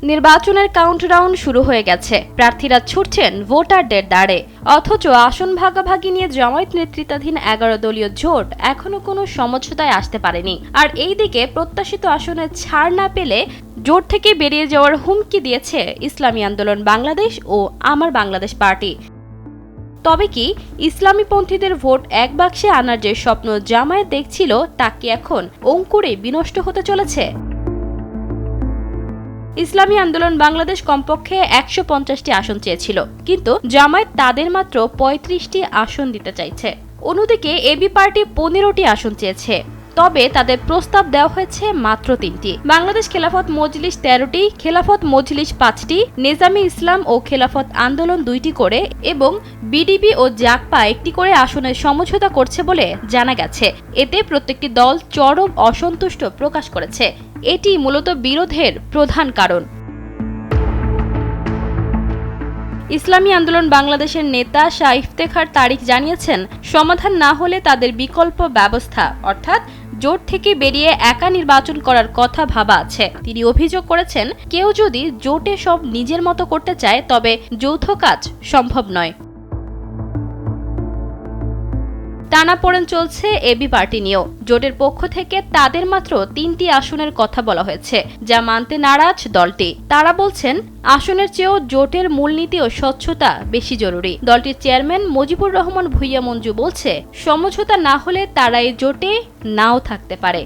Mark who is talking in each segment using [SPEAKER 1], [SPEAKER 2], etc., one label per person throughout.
[SPEAKER 1] নির্বাচনের কাউন্টডাউন শুরু হয়ে গেছে, প্রার্থীরা ছুটছেন ভোটারদের দ্বারে। অথচ আসন ভাগাভাগি নিয়ে জামায়াত নেতৃত্বাধীন 11 দলীয় জোট এখনো কোনো সমঝোতায় আসতে পারেনি। আর এইদিকে প্রত্যাশিত আসনে ছাড় না পেলে জোট থেকে বেরিয়ে যাওয়ার হুমকি দিয়েছে ইসলামী আন্দোলন বাংলাদেশ ও আমার বাংলাদেশ পার্টি। তবে কি ইসলামীপন্থীদের ভোট এক বাক্সে আনার যে স্বপ্ন জামায়াত দেখছিল তা কি এখন অঙ্কুরে বিনষ্ট হতে চলেছে? ইসলামী আন্দোলন বাংলাদেশ কমপক্ষে 150টি আসন চেয়েছিল, কিন্তু জামায়াত তাদের মাত্র 35টি আসন দিতে চাইছে। অন্যদিকে এবি পার্টি 15টি আসন চেয়েছে, তবে তাদের প্রস্তাব দেওয়া হয়েছে মাত্র 3টি। বাংলাদেশ খেলাফত মজলিস 13টি, খেলাফত মজলিস 5টি, নেজামে ইসলাম ও খেলাফত আন্দোলন 2টি করে এবং বিডিপি ও জাকপা 1টি করে আসনের সমঝোতা করছে বলে জানা গেছে। এতে প্রত্যেকটি দল চরম অসন্তুষ্ট প্রকাশ করেছে। এটি মূলত বিরোধের প্রধান কারণ। ইসলামী আন্দোলন বাংলাদেশের নেতা শাহ ইফতেখার তারিক জানিয়েছেন, সমাধান না হলে তাদের বিকল্প ব্যবস্থা অর্থাৎ জোট থেকে বেরিয়ে একা নির্বাচন করার কথা ভাবা আছে। তিনি অভিযোগ করেছেন, কেউ যদি জোটে সব নিজের মতো করতে চায় তবে যৌথ কাজ সম্ভব নয়। টানাপোড়েন চলছে এবি পার্টি নিয়েও। জোটের পক্ষ থেকে তাদের মাত্র 3টি আসনের কথা বলা হয়েছে, যা মানতে নারাজ দলটি। তারা বলছেন, আসনের চেয়েও জোটের মূলনীতি ও স্বচ্ছতা বেশি জরুরি। দলটির চেয়ারম্যান মুজিবুর রহমান ভূঁইয়া মঞ্জু বলছে, সমঝোতা না হলে তারা এই জোটে নাও থাকতে পারে।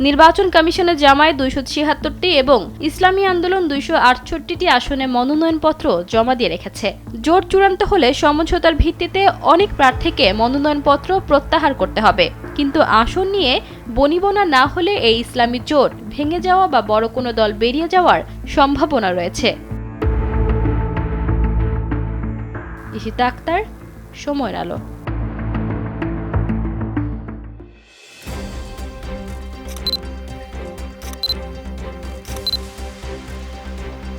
[SPEAKER 1] নির্বাচন কমিশনে জামায়াত 276টি এবং ইসলামী আন্দোলন 268টি আসনে মনোনয়নপত্র জমা দিয়ে রেখেছে। জোট চূড়ান্ত হলে সমঝোতার ভিত্তিতে অনেক প্রার্থীকে মনোনয়নপত্র প্রত্যাহার করতে হবে, কিন্তু আসন নিয়ে বনিবনা না হলে এই ইসলামী জোট ভেঙে যাওয়া বা বড় কোনো দল বেরিয়ে যাওয়ার সম্ভাবনা রয়েছে। ইশিতা আক্তার, সময়ের আলো।